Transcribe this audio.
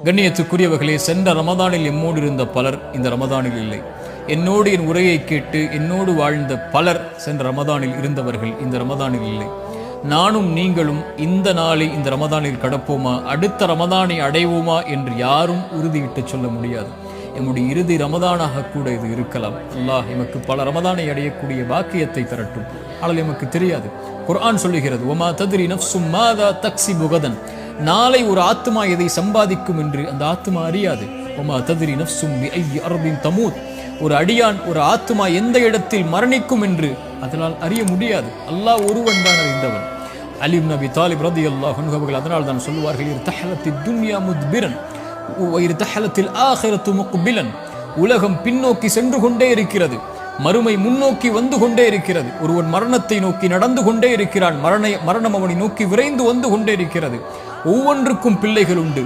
கண்ணியத்துக்குரியவர்களே, சென்ற ரமதானில் எம்மோடு இருந்த பலர் இந்த ரமதானில் இல்லை. என்னோடு என் உரையை கேட்டு என்னோடு வாழ்ந்த பலர் சென்ற ரமதானில் இருந்தவர்கள் இந்த ரமதானில் இல்லை. நானும் நீங்களும் இந்த நாளை இந்த ரமதானில் கடப்போமா, அடுத்த ரமதானை அடைவோமா என்று யாரும் உறுதியிட்டு சொல்ல முடியாது. எம்முடைய இறுதி ரமதானாக கூட இது இருக்கலாம். அல்லாஹ் எமக்கு பல ரமதானை அடையக்கூடிய பாக்கியத்தை தரட்டும். ஆனால் எமக்கு தெரியாது. குர்ஆன் சொல்லுகிறது, ஒமா தத்ரி நஃப்சும் மாதா தக்ஸிபு கதன், நாளை ஒரு ஆத்மா எதை சம்பாதிக்கும் என்று அந்த ஆத்மா அறியாது. ஒமா தத்ரி நஃப்சும் பிஐயி அர்தின் தமூத், ஒரு அடியான் ஒரு ஆத்மா எந்த இடத்தில் மரணிக்கும் என்று அதனால் அறிய முடியாது. அல்லாஹ் ஒருவன் தான் அறிந்தவன். அலி இப்னு அபி தாலிப் ரலியல்லாஹு அன்ஹு அவர்கள் அதனால் தான் சொல்வார்கள், இர்தஹலத்தித் துன்யா முத்பிரன் வ இர்தஹலத்தில் ஆகிரத்து முக்பிலன், உலகம் பின்னோக்கி சென்று கொண்டே இருக்கிறது, மறுமை முன்னோக்கி வந்து கொண்டே இருக்கிறது. ஒருவன் மரணத்தை நோக்கி நடந்து கொண்டே இருக்கிறான், மரணம் அவனை நோக்கி விரைந்து வந்து கொண்டே இருக்கிறது. ஒவ்வொன்றுக்கும் பிள்ளைகள் உண்டு.